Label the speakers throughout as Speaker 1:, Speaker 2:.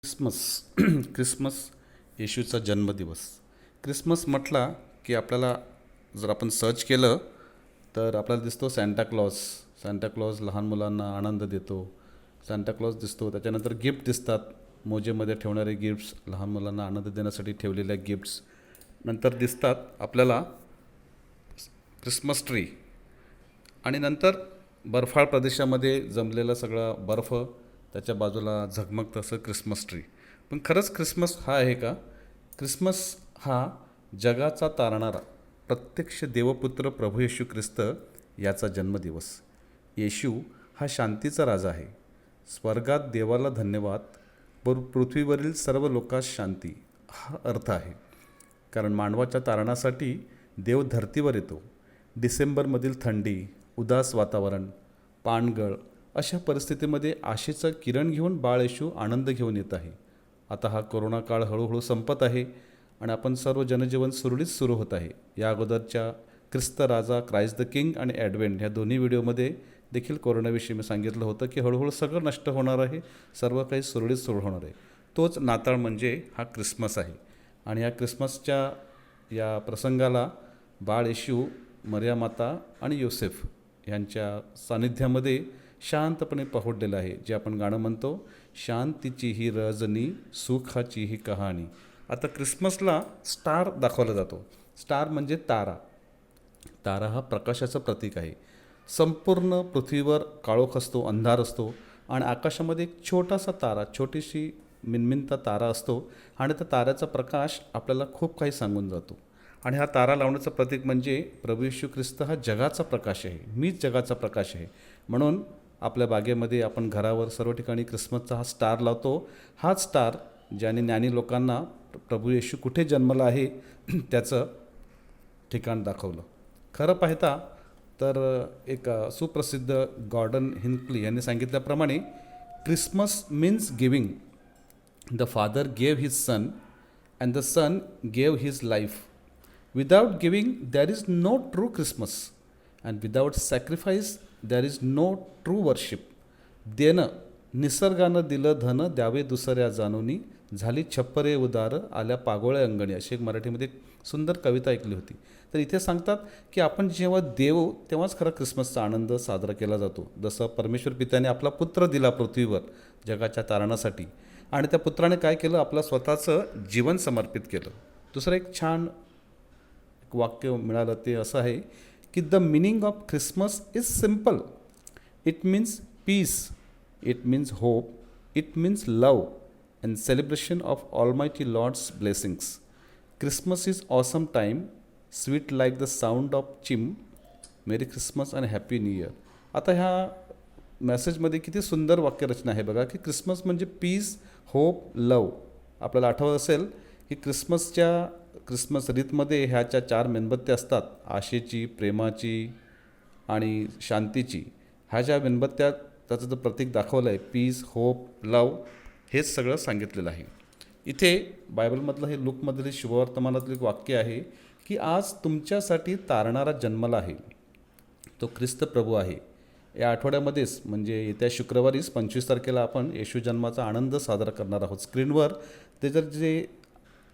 Speaker 1: Christmas Christmas येशूचा जन्मदिवस. Christmas म्हटला की आपल्याला जर आपण सर्च केलं तर आपल्याला दिसतो सॅन्टा क्लॉज लहान मुलांना आनंद देतो. सॅन्टा क्लॉज दिसतो, त्याच्यानंतर गिफ्ट दिसतात, मोजेमध्ये ठेवणारे गिफ्ट्स, लहान मुलांना आनंद देण्यासाठी ठेवलेल्या गिफ्ट्स. नंतर दिसतात आपल्याला क्रिसमस ट्री, आणि नंतर बर्फाळ प्रदेशामध्ये जमलेलं सगळं बर्फ, त्याच्या बाजूला झगमगतं असं क्रिसमस ट्री. पण खरंच क्रिसमस हा आहे का? क्रिसमस हा जगाचा तारणारा प्रत्यक्ष देवपुत्र प्रभू येशू ख्रिस्त याचा जन्मदिवस. येशू हा शांतीचा राजा आहे. स्वर्गात देवाला धन्यवाद, पृथ्वीवरील सर्व लोकांस शांती, हा अर्थ आहे. कारण मानवाच्या तारणासाठी देव धर्तीवर येतो. डिसेंबरमधील थंडी, उदास वातावरण, पानगळ अशा परिस्थितीमध्ये आशेचं किरण घेऊन बाळ येशू आनंद घेऊन येत आहे. आता हा कोरोना काळ हळूहळू संपत आहे आणि आपण सर्व जनजीवन सुरळीत सुरू होत आहे. या अगोदरच्या ख्रिस्त राजा, क्राइस्ट द किंग आणि ॲडवेंट ह्या दोन्ही व्हिडिओमध्ये देखील कोरोनाविषयी मी सांगितलं होतं की हळूहळू सगळं नष्ट होणार आहे, सर्व काही सुरळीत सुरू होणार आहे. तोच नाताळ म्हणजे हा क्रिसमस आहे. आणि या क्रिसमसच्या या प्रसंगाला बाळ येशू, मरिया माता आणि योसेफ यांच्या सानिध्यामध्ये शांतपणे पहोडलेलं आहे. जे आपण गाणं म्हणतो, शांतीची ही रजनी, सुखाची ही कहाणी. आता क्रिसमसला स्टार दाखवला जातो. स्टार म्हणजे तारा. तारा हा प्रकाशाचं प्रतीक आहे. संपूर्ण पृथ्वीवर काळोख असतो, अंधार असतो, आणि आकाशामध्ये एक छोटासा तारा, छोटीशी मिनमिनता तारा असतो, आणि त्या ताऱ्याचा प्रकाश आपल्याला खूप काही सांगून जातो. आणि हा तारा लावण्याचं प्रतीक म्हणजे प्रभू येशू ख्रिस्त हा जगाचा प्रकाश आहे. मीच जगाचा प्रकाश आहे. म्हणून आपल्या बागेमध्ये, आपण घरावर, सर्व ठिकाणी क्रिसमसचा हा स्टार लावतो. हाच स्टार ज्याने ज्ञानी लोकांना प्रभू येशू कुठे जन्मला आहे त्याचं ठिकाण दाखवलं. खरं पाहता तर एक सुप्रसिद्ध गॉर्डन हिंकली यांनी सांगितल्याप्रमाणे, Christmas means giving. The father gave his son and the son gave his life. Without giving there is no true Christmas, and without sacrifice there is no true worship. देणं निसर्गानं दिलं धन, द्यावे दुसऱ्या जाणूनी, झाली छप्परे उदार, आल्या पागोळ्या अंगणी, अशी एक मराठीमध्ये सुंदर कविता ऐकली होती. तर इथे सांगतात की आपण जेव्हा देऊ तेव्हाच खरा क्रिसमसचा आनंद साजरा केला जातो. जसं परमेश्वर पित्याने आपला पुत्र दिला पृथ्वीवर जगाच्या तारणासाठी, आणि त्या पुत्राने काय केलं? आपलं स्वतःचं जीवन समर्पित केलं. दुसरं एक छान एक वाक्य मिळालं, ते असं आहे की the meaning of Christmas is simple. It means peace, it means hope, it means love and celebration of almighty lord's blessings. Christmas is awesome time, sweet like the sound of chime, merry Christmas and happy new year. आता ह्या मेसेजमध्ये किती सुंदर वाक्यरचना आहे बघा, की Christmas म्हणजे piece, hope, लव. आपल्याला आठवत असेल की क्रिसमस रीतमध्ये ह्याच्या 4 मेणबत्त्या असतात, आशेची, प्रेमाची आणि शांतीची. ह्या ज्या मेणबत्त्या, त्याचं जे प्रतीक दाखवलं आहे, पीस, होप, लव, हेच सगळं सांगितलेलं आहे. इथे बायबलमधलं हे लूकमधले शुभवर्तमानातलं एक वाक्य आहे की आज तुमच्यासाठी तारणारा जन्मला आहे, तो ख्रिस्त प्रभू आहे. या आठवड्यामध्येच म्हणजे येत्या शुक्रवारीच 25 तारखेला आपण येशू जन्माचा आनंद साजरा करणार आहोत. स्क्रीनवर ते जर जे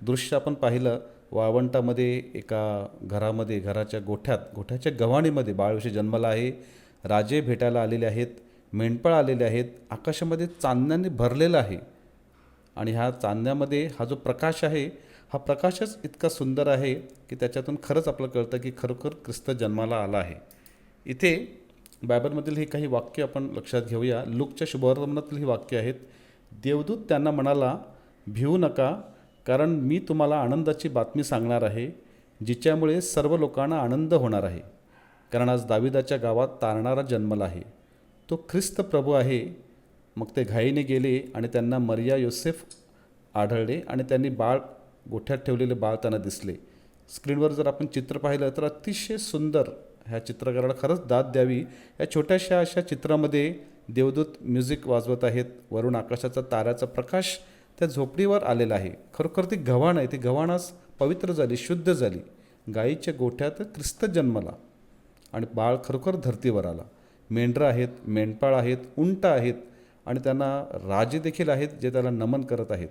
Speaker 1: दृश्य आपण पाहिलं, वाळवंटामध्ये एका घरामध्ये, घराच्या गोठ्याच्या गव्हाणीमध्ये बाळ येशू जन्माला आहे. राजे भेटायला आलेले आहेत, मेंढपाळ आलेले आहेत, आकाशामध्ये चांदण्याने भरलेलं आहे. आणि ह्या चांदण्यामध्ये हा जो प्रकाश आहे, हा प्रकाशच इतका सुंदर आहे की त्याच्यातून खरंच आपल्याला कळतं की खरोखर ख्रिस्त जन्माला आला आहे. इथे बायबलमधील ही काही वाक्य आपण लक्षात घेऊया. लूकच्या शुभवर्तमानातील ही वाक्य आहेत. देवदूत त्यांना म्हणाला, भिवू नका, कारण मी तुम्हाला आनंदाची बातमी सांगणार आहे, जिच्यामुळे सर्व लोकांना आनंद होणार आहे. कारण आज दाविदाच्या गावात तारणारा जन्मला आहे, तो ख्रिस्त प्रभू आहे. मग ते घाईने गेले आणि त्यांना मरिया, योसेफ आढळले, आणि त्यांनी गोठ्यात ठेवलेले बाळ त्यांना दिसले. स्क्रीनवर जर आपण चित्र पाहिलं तर अतिशय सुंदर, ह्या चित्रकाराला खरंच दाद द्यावी. या छोट्याशा अशा चित्रामध्ये देवदूत म्युझिक वाजवत आहेत, वरून आकाशाचा ताऱ्याचा प्रकाश त्या झोपडीवर आलेला आहे. खरोखर ती गव्हाण आहे, ती गव्हाणच पवित्र झाली, शुद्ध झाली. गाईच्या गोठ्यात ख्रिस्त जन्मला आणि बाळ खरोखर धर्तीवर आला. मेंढरं आहेत, मेंढपाळ आहेत, उंट आहेत, आणि त्यांना राजे देखील आहेत जे त्याला नमन करत आहेत.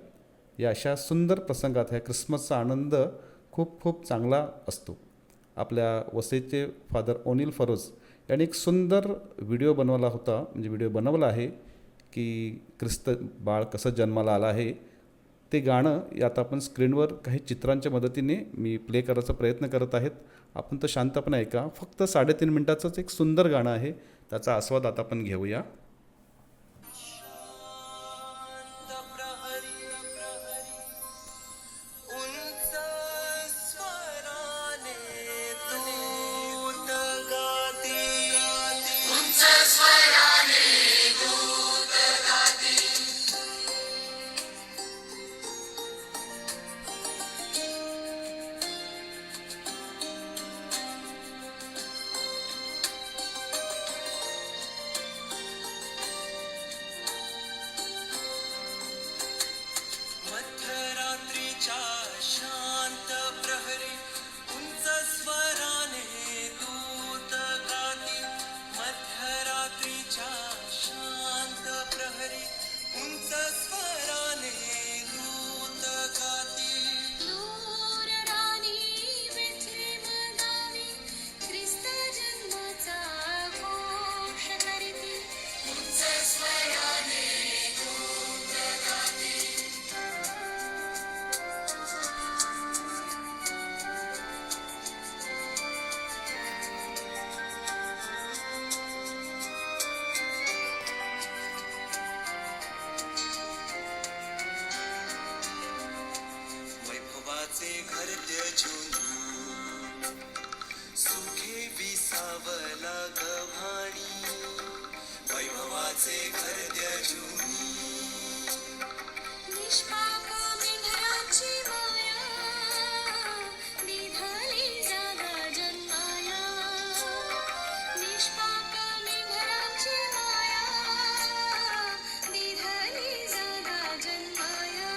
Speaker 1: या अशा सुंदर प्रसंगात ह्या ख्रिसमसचा आनंद खूप खूप चांगला असतो. आपल्या वसईचे फादर ओनिल फरोज यांनी एक सुंदर व्हिडिओ बनवला होता, म्हणजे व्हिडिओ बनवला आहे की ख्रिस्त बाळ कसं जन्माला आलं आहे. ते गाणं आता आपण स्क्रीनवर काही चित्रांच्या मदतीने मी प्ले करायचा प्रयत्न करत आहेत. आपण तर शांतपणे ऐका. फक्त 3.5 मिनिटाचंच एक सुंदर गाणं आहे, त्याचा आस्वाद आता आपण घेऊया.
Speaker 2: मध्यरात्रीच्या शांत प्रहरी उंच स्वराने दूत गाती. मध्यरात्रीच्या शांत प्रहरी उंच स्वराने दूत गाती.
Speaker 3: दूर राणी बेथलेम गावी ख्रिस्त जन्माचा घोष करती. उंच स्वराने दूत गाती.
Speaker 2: वैभवाचे घर त्यजून सुखे विसावला गव्हाणी. वैभवाचे घर त्यजून
Speaker 3: निष्पाप मेंढराची माया निघाली जागा जन्माला. निष्पाप मेंढराची माया निघाली जागा जन्माला.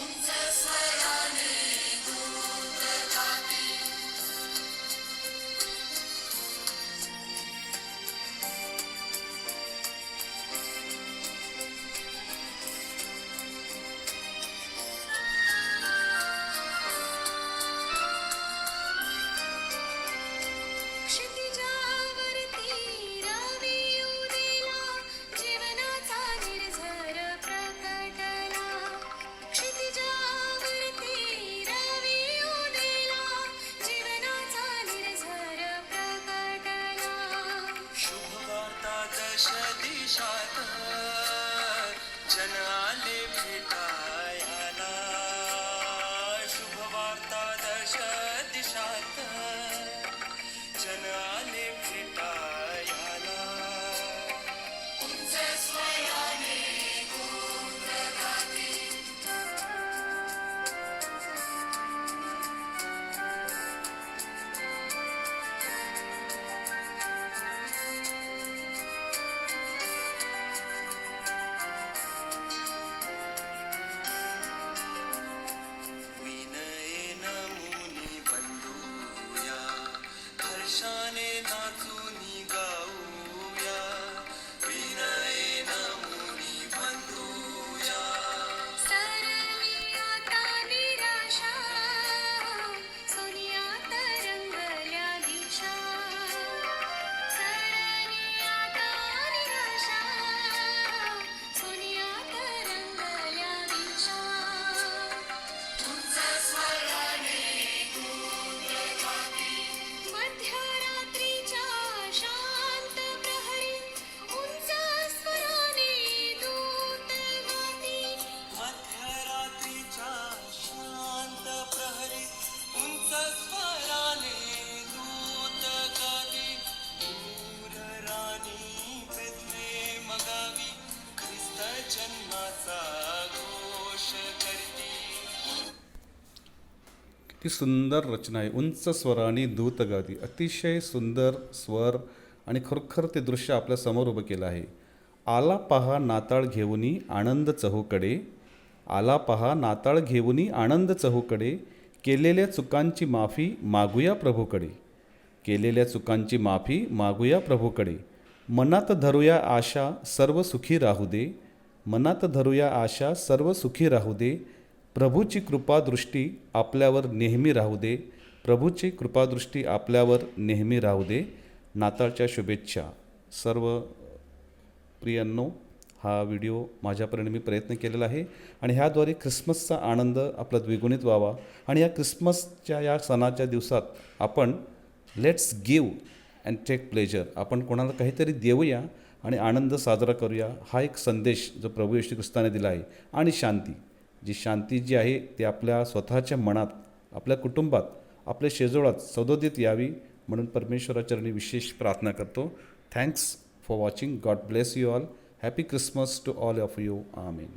Speaker 3: उंच स्वराने दूत गाती. क्षितिजावरती रवी उदेला जीवनाचा निर्झर प्रकटला. क्षितिजावरती रवी उदेला जीवनाचा निर्झर प्रकटला.
Speaker 2: शुभवार्ता दश दिशात जन आले भेटायला. शुभवार्ता दश दिशात जन आले भेटायला.
Speaker 3: उंच स्वराने दूत गाती.
Speaker 2: विनयेन मुनी बंधूया हर्षाने नाचूनी गाऊया. विनयेन मुनी बंधूया
Speaker 3: सरली आता निराशा सोनियात रंगल्या दिशा. सरली आता निराशा सोनियात रंगल्या दिशा. उंच स्वराने दूत गाती. मध्यरात्रीच्या शांत प्रहरी उंच स्वराने दूत गाती.
Speaker 2: मध्यरात्रीच्या शांत प्रहरी उंच स्वराने दूत गाती. दूर राणी बेथलेम गावी ख्रिस्त जन्माचा घोष करती.
Speaker 1: किती सुंदर रचना आहे. उंच स्वराने दूत गाती. अतिशय सुंदर स्वर आणि खरोखर ते दृश्य आपल्या समोर उभं केलं आहे. आला पहा नाताळ घेऊनी आनंद चहूकडे. आला पहा नाताळ घेऊनी आनंद चहूकडे. केलेल्या चुकांची माफी मागूया प्रभूकडे. केलेल्या चुकांची माफी मागूया प्रभूकडे. मनात धरूया आशा सर्व सुखी राहू दे. मनात धरूया आशा सर्व सुखी राहू दे. प्रभूची कृपादृष्टी आपल्यावर नेहमी राहू दे. प्रभूची कृपादृष्टी आपल्यावर नेहमी राहू दे. नाताळच्या शुभेच्छा सर्व प्रियांनो. हा व्हिडिओ माझ्यापर्यंत मी प्रयत्न केलेला आहे आणि ह्याद्वारे ख्रिसमसचा आनंद आपला द्विगुणित व्हावा आणि या ख्रिसमसच्या या सणाच्या दिवसात आपण let's give and take pleasure, आपण कोणाला काहीतरी देऊया आणि आनंद साजरा करूया. हा एक संदेश जो प्रभू येशू ख्रिस्ताने दिला आहे. आणि शांती जी आहे ती आपल्या स्वतःच्या मनात, आपल्या कुटुंबात, आपल्या शेजोळात सदोदित यावी म्हणून परमेश्वराचरणी विशेष प्रार्थना करतो. Thanks for watching. God bless you all. Happy Christmas to all of you. आमीन.